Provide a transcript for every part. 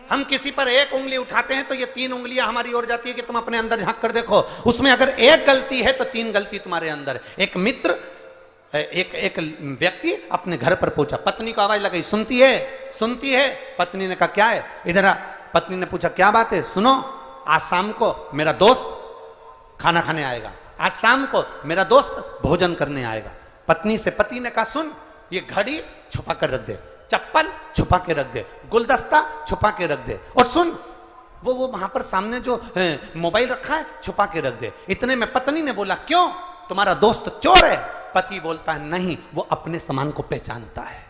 हम किसी पर एक उंगली उठाते हैं तो ये 3 उंगलियां हमारी ओर जाती है कि तुम अपने अंदर झांक कर देखो, उसमें अगर एक गलती है तो 3 गलती तुम्हारे अंदर। एक मित्र, एक व्यक्ति अपने घर पर पहुंचा, पत्नी को आवाज लगाई, सुनती है, सुनती है। पत्नी ने कहा क्या है, इधर आ। पत्नी ने पूछा क्या बात है, सुनो, आज शाम को मेरा दोस्त खाना खाने आएगा, आज शाम को मेरा दोस्त भोजन करने आएगा। पत्नी से पति ने कहा सुन, ये घड़ी छुपा कर रख दे, चप्पल छुपा के रख दे, गुलदस्ता छुपा के रख दे, और सुन वो वहां पर सामने जो मोबाइल रखा है छुपा के रख दे। इतने में पत्नी ने बोला क्यों, तुम्हारा दोस्त चोर है? पति बोलता है नहीं, वो अपने सामान को पहचानता है।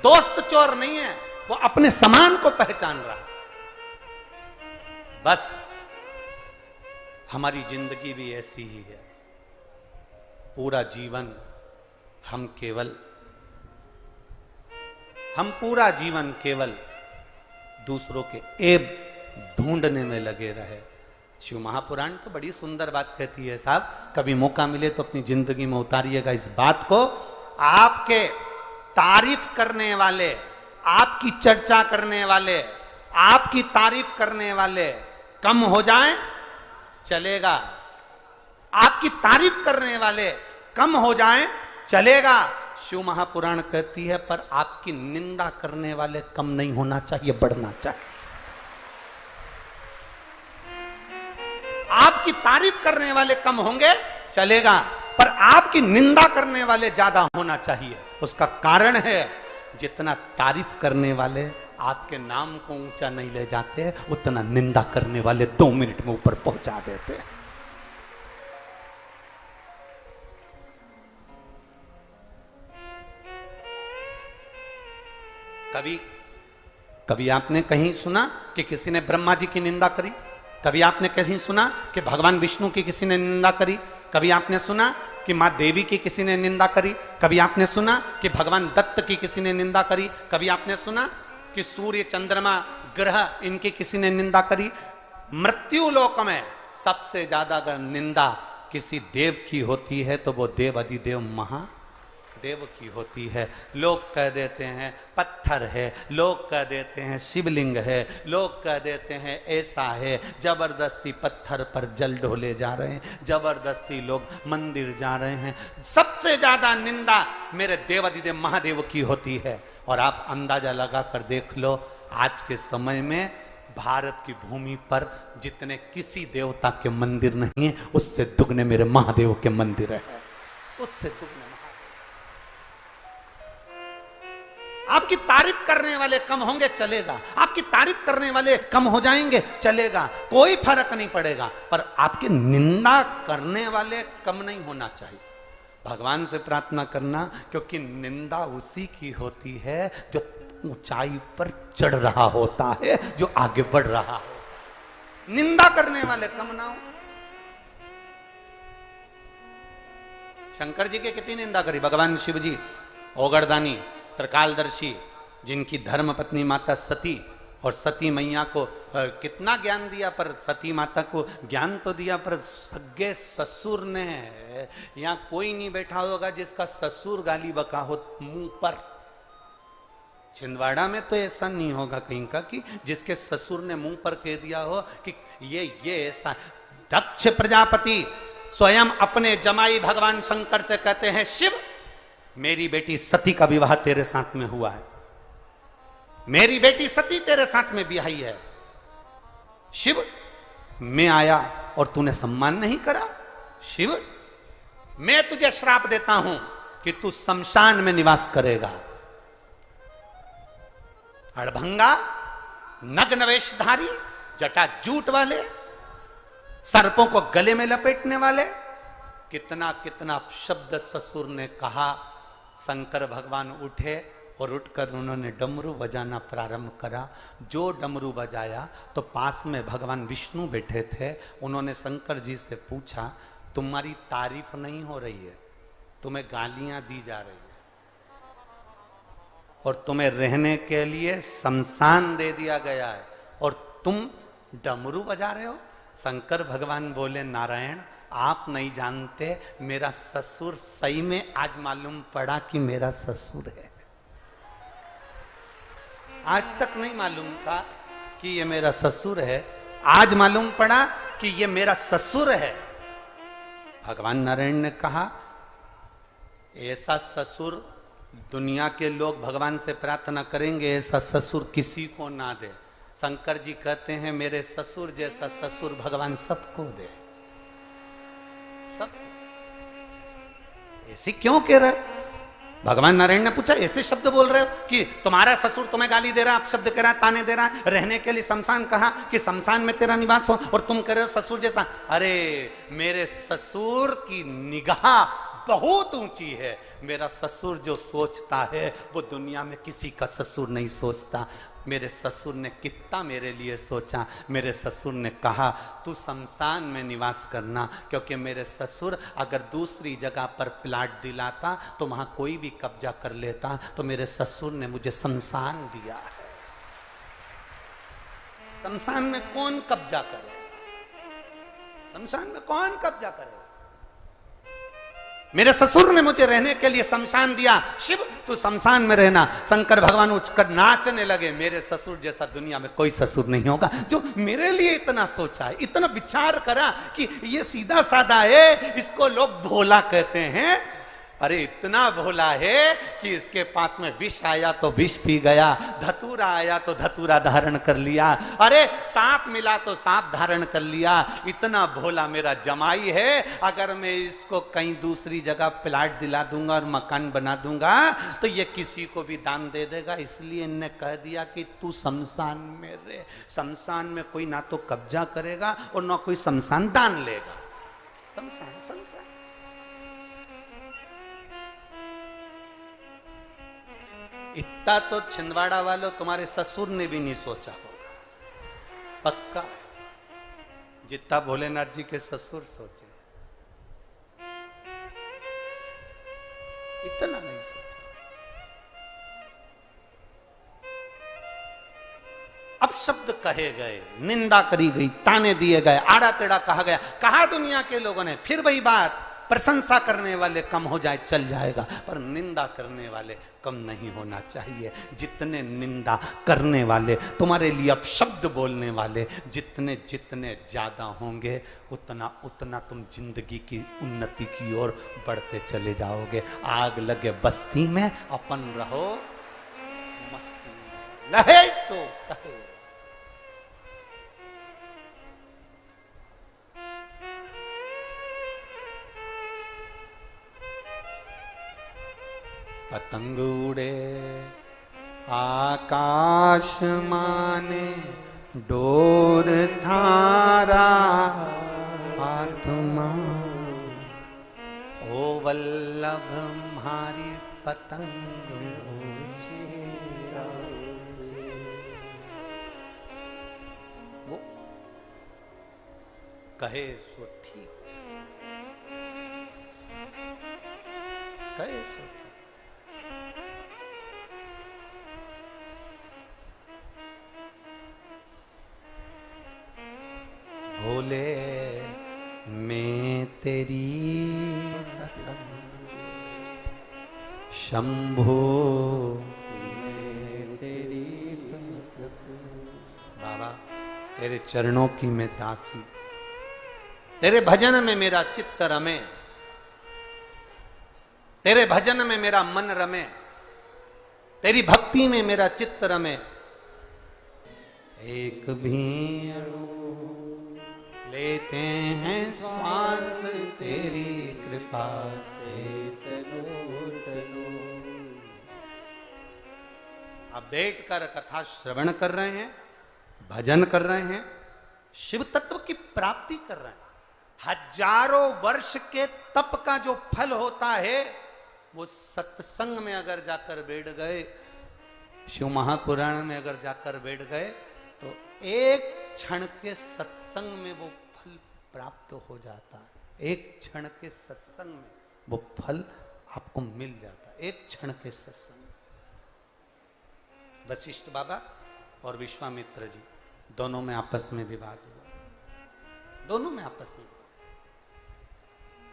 दोस्त चोर नहीं है, वो अपने सामान को पहचान रहा। बस हमारी जिंदगी भी ऐसी ही है। पूरा जीवन हम पूरा जीवन केवल दूसरों के ऐब ढूंढने में लगे रहे। शिव महापुराण तो बड़ी सुंदर बात कहती है साहब, कभी मौका मिले तो अपनी जिंदगी में उतारिएगा इस बात को। आपके तारीफ करने वाले, आपकी चर्चा करने वाले, आपकी तारीफ करने वाले कम हो जाएं चलेगा, आपकी तारीफ करने वाले कम हो जाएं चलेगा। शिव महापुराण कहती है पर आपकी निंदा करने वाले कम नहीं होना चाहिए, बढ़ना चाहिए। आपकी तारीफ करने वाले कम होंगे चलेगा, पर आपकी निंदा करने वाले ज्यादा होना चाहिए। उसका कारण है जितना तारीफ करने वाले आपके नाम को ऊंचा नहीं ले जाते, उतना निंदा करने वाले 2 मिनट में ऊपर पहुंचा देते हैं। कभी आपने कहीं सुना कि किसी ने ब्रह्मा जी की निंदा करी? कभी आपने कहीं सुना कि भगवान विष्णु की किसी ने निंदा करी? कभी आपने सुना कि मां देवी की किसी ने निंदा करी? कभी आपने सुना कि भगवान दत्त की किसी ने निंदा करी? कभी आपने सुना कि सूर्य, चंद्रमा, ग्रह इनकी किसी ने निंदा करी? मृत्यु लोक में सबसे ज्यादा अगर निंदा किसी देव की होती है तो वो देव अधिदेव महादेव की होती है। लोग कह देते हैं पत्थर है, लोग कह देते हैं शिवलिंग है, लोग कह देते हैं ऐसा है, जबरदस्ती पत्थर पर जल ढोले जा रहे हैं, जबरदस्ती लोग मंदिर जा रहे हैं। सबसे ज्यादा निंदा मेरे देव अधिदेव महादेव की होती है। और आप अंदाजा लगा कर देख लो, आज के समय में भारत की भूमि पर जितने किसी देवता के मंदिर नहीं है, उससे दुगने मेरे महादेव के मंदिर है, उससे दुगने। आपकी तारीफ करने वाले कम होंगे चलेगा, आपकी तारीफ करने वाले कम हो जाएंगे चलेगा, कोई फर्क नहीं पड़ेगा, पर आपकी निंदा करने वाले कम नहीं होना चाहिए। भगवान से प्रार्थना करना, क्योंकि निंदा उसी की होती है जो ऊंचाई पर चढ़ रहा होता है, जो आगे बढ़ रहा हो। निंदा करने वाले कम ना हो। शंकर जी की कितनी निंदा करी भगवान शिव जी, ओगरदानी, त्रिकालदर्शी, जिनकी धर्म पत्नी माता सती, और सती मैया को कितना ज्ञान दिया, पर सती माता को ज्ञान तो दिया, पर सगे ससुर ने, यहाँ कोई नहीं बैठा होगा जिसका ससुर गाली बका हो मुंह पर। छिंदवाड़ा में तो ऐसा नहीं होगा कहीं का कि जिसके ससुर ने मुंह पर कह दिया हो कि ये ऐसा। दक्ष प्रजापति स्वयं अपने जमाई भगवान शंकर से कहते हैं, शिव मेरी बेटी सती का विवाह तेरे साथ में हुआ है, मेरी बेटी सती तेरे साथ में ब्याही है। शिव मैं आया और तूने सम्मान नहीं करा, शिव मैं तुझे श्राप देता हूं कि तू शमशान में निवास करेगा। अड़भंगा, नग्न वेशधारी, जटा जूट वाले, सर्पों को गले में लपेटने वाले, कितना कितना शब्द ससुर ने कहा। शंकर भगवान उठे और उठकर उन्होंने डमरू बजाना प्रारंभ करा। जो डमरू बजाया तो पास में भगवान विष्णु बैठे थे। उन्होंने शंकर जी से पूछा, तुम्हारी तारीफ नहीं हो रही है, तुम्हें गालियां दी जा रही है, और तुम्हें रहने के लिए शमशान दे दिया गया है, और तुम डमरू बजा रहे हो। शंकर भगवान बोले, नारायण आप नहीं जानते, मेरा ससुर सही में आज मालूम पड़ा कि मेरा ससुर है। आज तक नहीं मालूम था कि ये मेरा ससुर है, आज मालूम पड़ा कि ये मेरा ससुर है। भगवान नारायण ने कहा ऐसा ससुर दुनिया के लोग भगवान से प्रार्थना करेंगे, ऐसा ससुर किसी को ना दे। शंकर जी कहते हैं मेरे ससुर जैसा ससुर भगवान सबको दे। सब ऐसी क्यों कह रहे? भगवान नारायण ने पूछा ऐसे शब्द बोल रहे हो कि तुम्हारा ससुर तुम्हें गाली दे रहा, आप शब्द कह रहा, ताने दे रहा, रहने के लिए शमशान कहा कि शमशान में तेरा निवास हो, और तुम कह रहे हो ससुर जैसा। अरे मेरे ससुर की निगाह बहुत ऊंची है। मेरा ससुर जो सोचता है वो दुनिया में किसी का ससुर नहीं सोचता। मेरे ससुर ने कितना मेरे लिए सोचा। मेरे ससुर ने कहा तू शमशान में निवास करना, क्योंकि मेरे ससुर अगर दूसरी जगह पर प्लाट दिलाता तो वहां कोई भी कब्जा कर लेता, तो मेरे ससुर ने मुझे शमशान दिया है। शमशान में कौन कब्जा करे? शमशान में कौन कब्जा करे? मेरे ससुर ने मुझे रहने के लिए शमशान दिया। शिव तू शमशान में रहना। शंकर भगवान उठकर नाचने लगे। मेरे ससुर जैसा दुनिया में कोई ससुर नहीं होगा जो मेरे लिए इतना सोचा है, इतना विचार करा कि ये सीधा साधा है, इसको लोग भोला कहते हैं। अरे इतना भोला है कि इसके पास में विष आया तो विष पी गया, धतूरा आया तो धतूरा धारण कर लिया, अरे सांप मिला तो सांप धारण कर लिया। इतना भोला मेरा जमाई है। अगर मैं इसको कहीं दूसरी जगह प्लाट दिला दूंगा और मकान बना दूंगा तो ये किसी को भी दान दे देगा। इसलिए इनने कह दिया कि तू शमशान में रहे। शमशान में कोई ना तो कब्जा करेगा और ना कोई शमशान दान लेगा। शमशान शमशान इतना तो छिंदवाड़ा वालों तुम्हारे ससुर ने भी नहीं सोचा होगा, पक्का। जितना भोलेनाथ जी के ससुर सोचे, इतना नहीं सोचा। अब शब्द कहे गए, निंदा करी गई, ताने दिए गए, आड़ा टेढ़ा कहा गया। कहा दुनिया के लोगों ने, फिर वही बात, प्रशंसा करने वाले कम हो जाए चल जाएगा, पर निंदा करने वाले कम नहीं होना चाहिए। जितने निंदा करने वाले, तुम्हारे लिए अपशब्द बोलने वाले जितने जितने ज्यादा होंगे, उतना उतना तुम जिंदगी की उन्नति की ओर बढ़ते चले जाओगे। आग लगे बस्ती में, अपन रहो मस्ती में, लहे सो कहे। पतंग उड़े आकाश माने, डोर थारा हाथ मां। ओ वल्लभ म्हारी पतंग वो कहे सो ठीक, कहे सो। भोले मैं तेरी पतंग, शंभो मैं तेरी पतंग। बाबा तेरे चरणों की मैं दासी, तेरे भजन में मेरा चित्त रमे, तेरे भजन में मेरा मन रमे, तेरी भक्ति में मेरा चित्त रमे। एक भी अणु लेते हैं श्वास तेरी कृपा से तनो तनो। आप बैठकर कथा श्रवण कर रहे हैं, भजन कर रहे हैं, शिव तत्व की प्राप्ति कर रहे हैं। हजारों वर्ष के तप का जो फल होता है वो सत्संग में अगर जाकर बैठ गए, शिव महापुराण में अगर जाकर बैठ गए तो एक क्षण के सत्संग में वो फल प्राप्त हो जाता है। एक क्षण के सत्संग में वो फल आपको मिल जाता है। एक क्षण के सत्संग। वशिष्ठ बाबा और विश्वामित्र जी दोनों में आपस में विवाद हुआ, दोनों में आपस में।